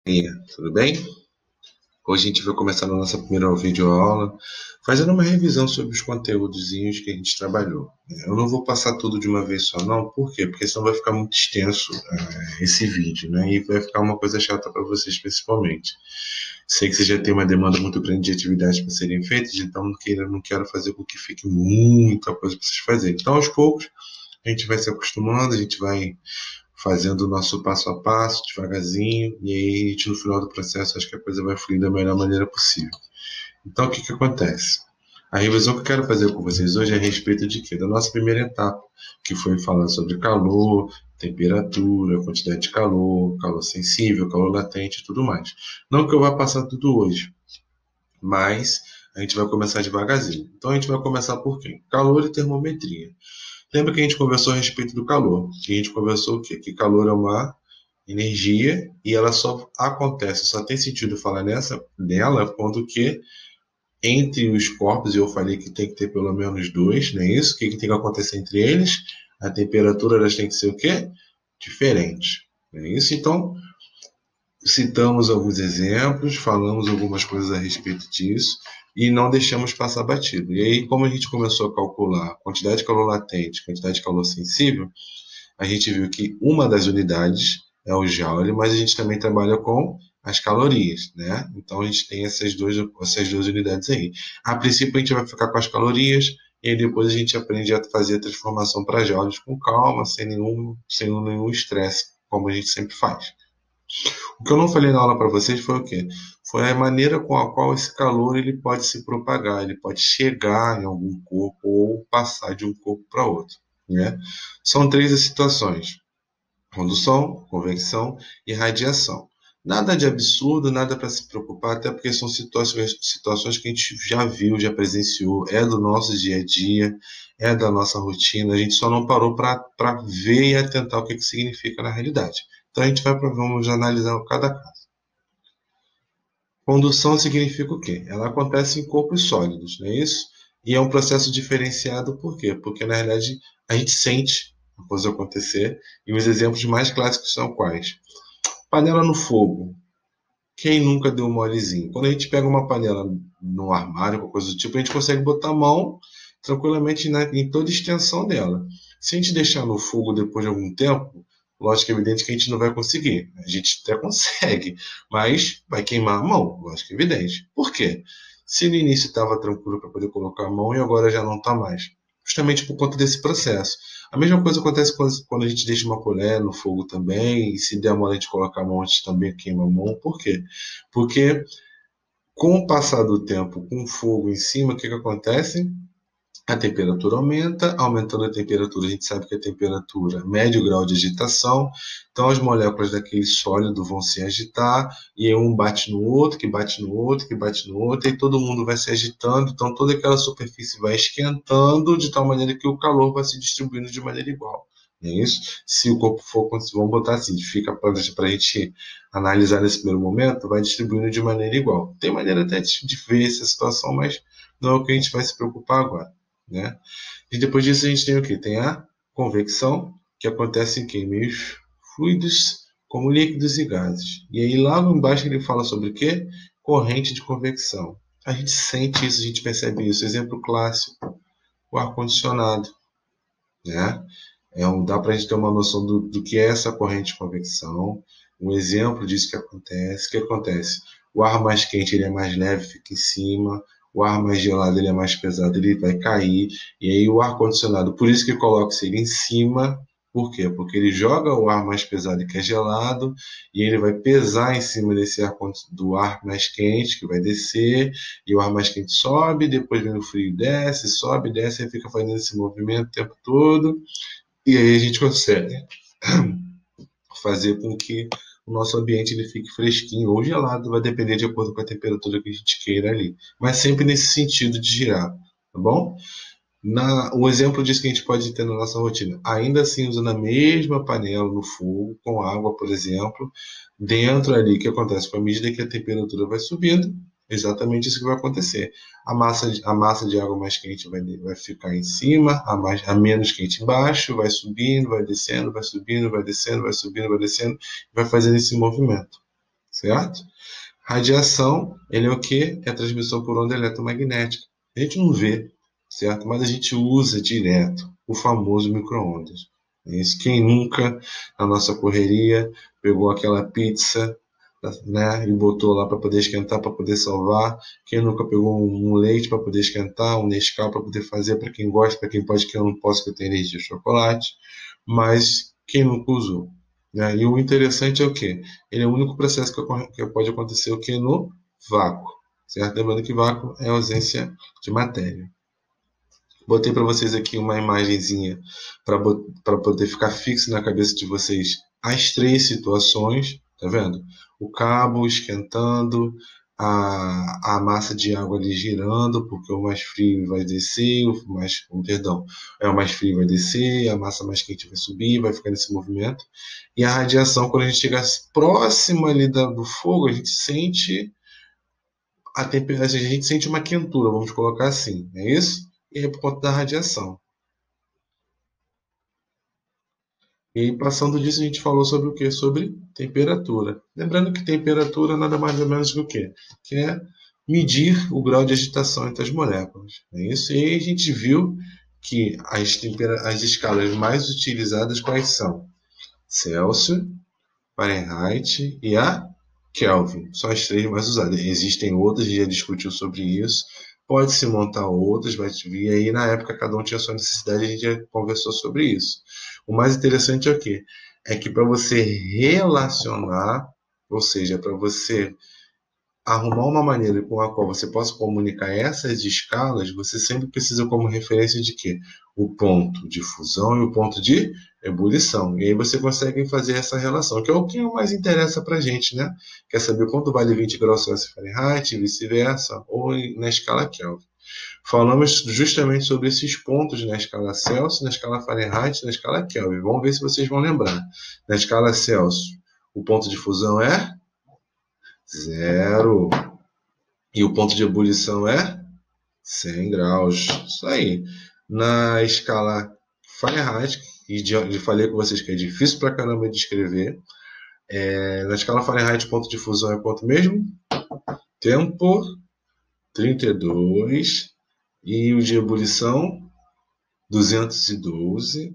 E aí, tudo bem? Hoje a gente vai começar a nossa primeira videoaula fazendo uma revisão sobre os conteúdos que a gente trabalhou. Eu não vou passar tudo de uma vez só, não. Por quê? Porque senão vai ficar muito extenso esse vídeo, né? E vai ficar uma coisa chata para vocês, principalmente. Sei que você já tem uma demanda muito grande de atividades para serem feitas, então não quero fazer com que fique muita coisa para vocês fazerem. Então, aos poucos, a gente vai se acostumando, a gente vai fazendo o nosso passo a passo, devagarzinho, e aí a gente, no final do processo, acho que a coisa vai fluir da melhor maneira possível. Então, o que acontece? A revisão que eu quero fazer com vocês hoje é a respeito de quê? Da nossa primeira etapa, que foi falar sobre calor, temperatura, quantidade de calor, calor sensível, calor latente e tudo mais. Não que eu vá passar tudo hoje, mas a gente vai começar devagarzinho. Então, a gente vai começar por quê? Calor e termometria. Lembra que a gente conversou a respeito do calor? Que a gente conversou o quê? Que calor é uma energia e ela só acontece, só tem sentido falar nela quando que entre os corpos, eu falei que tem que ter pelo menos dois, não é isso? O que tem que acontecer entre eles? A temperatura elas tem que ser o quê? Diferente. Não é isso? Então, citamos alguns exemplos, falamos algumas coisas a respeito disso e não deixamos passar batido. E aí, como a gente começou a calcular a quantidade de calor latente, quantidade de calor sensível, a gente viu que uma das unidades é o joule, mas a gente também trabalha com as calorias, né? Então a gente tem essas duas unidades aí. A princípio a gente vai ficar com as calorias e aí depois a gente aprende a fazer a transformação para joules com calma, sem nenhum estresse, como a gente sempre faz. O que eu não falei na aula para vocês foi o quê? Foi a maneira com a qual esse calor ele pode se propagar, ele pode chegar em algum corpo ou passar de um corpo para outro, né? São três as situações: condução, convecção e radiação. Nada de absurdo, nada para se preocupar, até porque são situações que a gente já viu, já presenciou, é do nosso dia a dia, é da nossa rotina, a gente só não parou para ver e atentar o que significa na realidade. Então a gente vamos analisar cada caso. Condução significa o quê? Ela acontece em corpos sólidos, não é isso? E é um processo diferenciado por quê? Porque na realidade a gente sente a coisa acontecer e os exemplos mais clássicos são quais? Panela no fogo. Quem nunca deu molezinho? Quando a gente pega uma panela no armário, ou coisa do tipo, a gente consegue botar a mão tranquilamente em toda a extensão dela. Se a gente deixar no fogo depois de algum tempo, lógico que é evidente que a gente não vai conseguir. A gente até consegue, mas vai queimar a mão, lógico que é evidente. Por quê? Se no início estava tranquilo para poder colocar a mão e agora já não está mais. Justamente por conta desse processo. A mesma coisa acontece quando a gente deixa uma colher no fogo também, e se der mole a gente colocar a mão, a gente também queima a mão. Por quê? Porque com o passar do tempo, com o fogo em cima, o que acontece? A temperatura aumenta, aumentando a temperatura, a gente sabe que a temperatura mede o grau de agitação, então as moléculas daquele sólido vão se agitar, e aí um bate no outro, que bate no outro, que bate no outro, e todo mundo vai se agitando, então toda aquela superfície vai esquentando, de tal maneira que o calor vai se distribuindo de maneira igual. É isso? Se o corpo for, vamos botar assim, fica para a gente analisar nesse primeiro momento, vai distribuindo de maneira igual. Tem maneira até de ver essa situação, mas não é o que a gente vai se preocupar agora, né? E depois disso a gente tem o que? Tem a convecção, que acontece em que? Em meios fluidos, como líquidos e gases. E aí lá embaixo ele fala sobre o quê? Corrente de convecção. A gente sente isso, a gente percebe isso. Exemplo clássico, o ar-condicionado, né? Dá para a gente ter uma noção do que é essa corrente de convecção. Um exemplo disso que acontece. O que acontece? O ar mais quente ele é mais leve, fica em cima. O ar mais gelado ele é mais pesado, ele vai cair. E aí o ar condicionado, por isso que coloca ele em cima. Por quê? Porque ele joga o ar mais pesado que é gelado e ele vai pesar em cima desse do ar mais quente que vai descer, e o ar mais quente sobe, depois vem o frio, desce, sobe, desce, e fica fazendo esse movimento o tempo todo. E aí a gente consegue fazer com que o nosso ambiente ele fique fresquinho ou gelado, vai depender de acordo com a temperatura que a gente queira ali. Mas sempre nesse sentido de girar, tá bom? O exemplo disso que a gente pode ter na nossa rotina, ainda assim usando a mesma panela no fogo, com água, por exemplo, dentro ali, o que acontece? Com a medida que a temperatura vai subindo, exatamente isso que vai acontecer. A massa de água mais quente vai ficar em cima, a menos quente embaixo, vai subindo, vai descendo, vai subindo, vai descendo, vai subindo, vai descendo, vai fazendo esse movimento, certo? Radiação, ele é o quê? É a transmissão por onda eletromagnética. A gente não vê, certo? Mas a gente usa direto o famoso micro-ondas. É isso. Quem nunca, na nossa correria, pegou aquela pizza, né, e botou lá para poder esquentar, para poder salvar? Quem nunca pegou um leite para poder esquentar, um Nescau para poder fazer, para quem gosta, para quem pode, que eu não posso, que eu tenho energia de chocolate, mas quem nunca usou? Né? E o interessante é o quê? Ele é o único processo que pode acontecer o quê? No vácuo, certo? Lembrando que vácuo é ausência de matéria. Botei para vocês aqui uma imagenzinha para poder ficar fixo na cabeça de vocês as três situações, tá vendo? O cabo esquentando, a massa de água ali girando, porque o mais frio vai descer, o mais frio vai descer, a massa mais quente vai subir, vai ficar nesse movimento. E a radiação, quando a gente chega próximo ali do fogo, a gente sente a temperatura, a gente sente uma quentura, vamos colocar assim, é isso? E aí por conta da radiação. E aí, passando disso, a gente falou sobre o quê? Sobre temperatura. Lembrando que temperatura nada mais ou menos do que o quê? Que é medir o grau de agitação entre as moléculas. É isso? E aí a gente viu que as escalas mais utilizadas quais são? Celsius, Fahrenheit e a Kelvin. São as três mais usadas. Existem outras, a gente já discutiu sobre isso. Pode-se montar outras, vai vir aí. Na época, cada um tinha sua necessidade, a gente já conversou sobre isso. O mais interessante é o quê? É que para você relacionar, ou seja, para você arrumar uma maneira com a qual você possa comunicar essas escalas, você sempre precisa como referência de quê? O ponto de fusão e o ponto de ebulição. E aí você consegue fazer essa relação, que é o que mais interessa para a gente, né? Quer saber quanto vale 20 graus Celsius Fahrenheit, e vice-versa, ou na escala Kelvin. Falamos justamente sobre esses pontos na escala Celsius, na escala Fahrenheit, na escala Kelvin. Vamos ver se vocês vão lembrar. Na escala Celsius, o ponto de fusão é zero. E o ponto de ebulição é 100 graus. Isso aí. Na escala Fahrenheit, e já falei com vocês que é difícil pra caramba de escrever. Na escala Fahrenheit, o ponto de fusão é quanto mesmo? Tempo 32. E o de ebulição 212.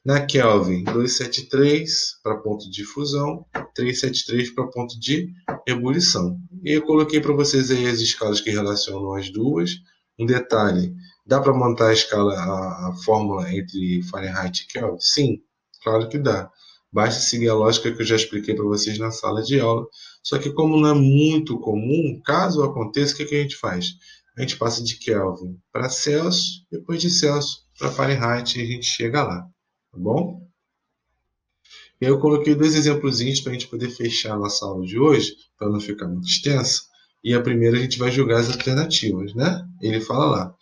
Na Kelvin, 273 para ponto de fusão, 373 para ponto de ebulição. E eu coloquei para vocês aí as escalas que relacionam as duas. Um detalhe, dá para montar a escala, a fórmula entre Fahrenheit e Kelvin? Sim, claro que dá. Basta seguir a lógica que eu já expliquei para vocês na sala de aula. Só que como não é muito comum, caso aconteça, o que a gente faz? A gente passa de Kelvin para Celsius, depois de Celsius para Fahrenheit e a gente chega lá. Tá bom? E aí eu coloquei dois exemplozinhos para a gente poder fechar a nossa aula de hoje, para não ficar muito extensa. E a primeira a gente vai jogar as alternativas, né? Ele fala lá.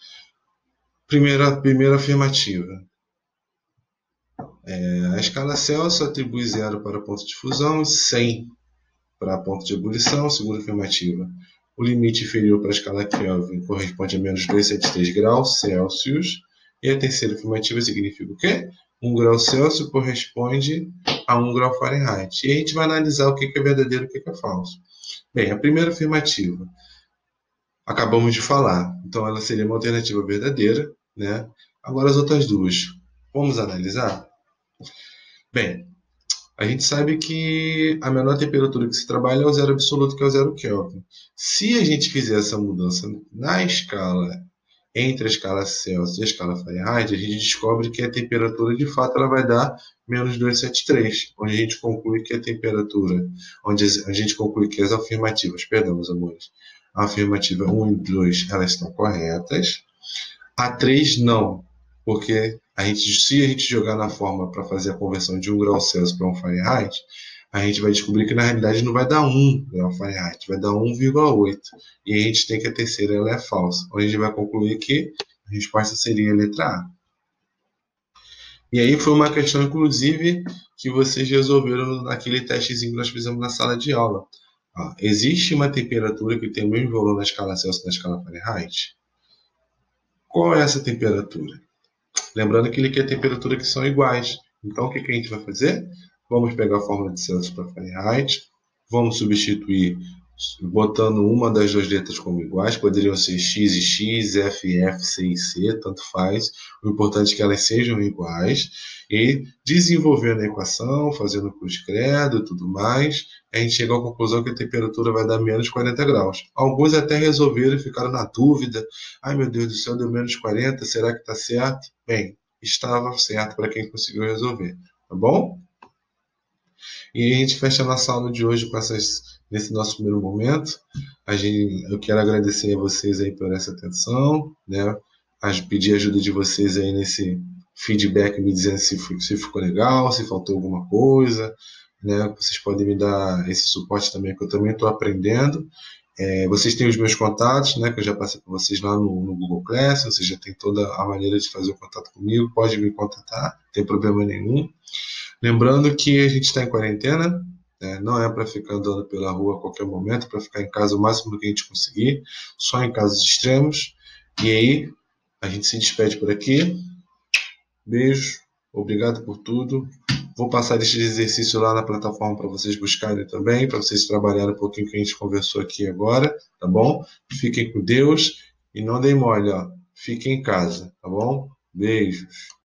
Primeira afirmativa. A escala Celsius atribui zero para ponto de fusão e 100 para ponto de ebulição. Segunda afirmativa. O limite inferior para a escala Kelvin corresponde a menos 273 graus Celsius. E a terceira afirmativa significa o quê? 1 grau Celsius corresponde a 1 grau Fahrenheit. E a gente vai analisar o que é verdadeiro e o que é falso. Bem, a primeira afirmativa acabamos de falar. Então ela seria uma alternativa verdadeira, né? Agora as outras duas. Vamos analisar? Bem, a gente sabe que a menor temperatura que se trabalha é o zero absoluto, que é o zero Kelvin. Se a gente fizer essa mudança na escala, entre a escala Celsius e a escala Fahrenheit, a gente descobre que a temperatura, de fato, ela vai dar menos 273, onde a gente conclui que a temperatura, onde a gente conclui que as afirmativas, perdão, meus amores, a afirmativa 1 e 2, elas estão corretas. A 3 não, porque se a gente jogar na fórmula para fazer a conversão de 1 grau Celsius para 1 Fahrenheit, a gente vai descobrir que na realidade não vai dar 1 grau Fahrenheit, vai dar 1,8. E a gente tem que a terceira ela é falsa. Onde a gente vai concluir que a resposta seria a letra A. E aí foi uma questão, inclusive, que vocês resolveram naquele testezinho que nós fizemos na sala de aula. Existe uma temperatura que tem o mesmo valor na escala Celsius e na escala Fahrenheit? Qual é essa temperatura? Lembrando que ele quer temperatura que são iguais. Então, o que a gente vai fazer? Vamos pegar a fórmula de Celsius para Fahrenheit. Vamos substituir botando uma das duas letras como iguais, poderiam ser X e X, F e F, C e C, tanto faz. O importante é que elas sejam iguais. E desenvolvendo a equação, fazendo cruz credo e tudo mais, a gente chega à conclusão que a temperatura vai dar menos 40 graus. Alguns até resolveram e ficaram na dúvida. Ai meu Deus do céu, deu menos 40, será que está certo? Bem, estava certo para quem conseguiu resolver, tá bom? E a gente fecha a nossa aula de hoje com nesse nosso primeiro momento. Eu quero agradecer a vocês aí por essa atenção, né? Pedir a ajuda de vocês aí nesse feedback, me dizendo se ficou legal, se faltou alguma coisa, né? Vocês podem me dar esse suporte também, que eu também estou aprendendo. Vocês têm os meus contatos, né? Que eu já passei para vocês lá no Google Classroom. Você já tem toda a maneira de fazer o contato comigo. Pode me contatar, não tem problema nenhum. Lembrando que a gente está em quarentena, né? Não é para ficar andando pela rua a qualquer momento, para ficar em casa o máximo que a gente conseguir, só em casos extremos. E aí, a gente se despede por aqui. Beijo, obrigado por tudo. Vou passar este exercício lá na plataforma para vocês buscarem também, para vocês trabalharem um pouquinho que a gente conversou aqui agora, tá bom? Fiquem com Deus e não deem mole, ó. Fiquem em casa, tá bom? Beijos.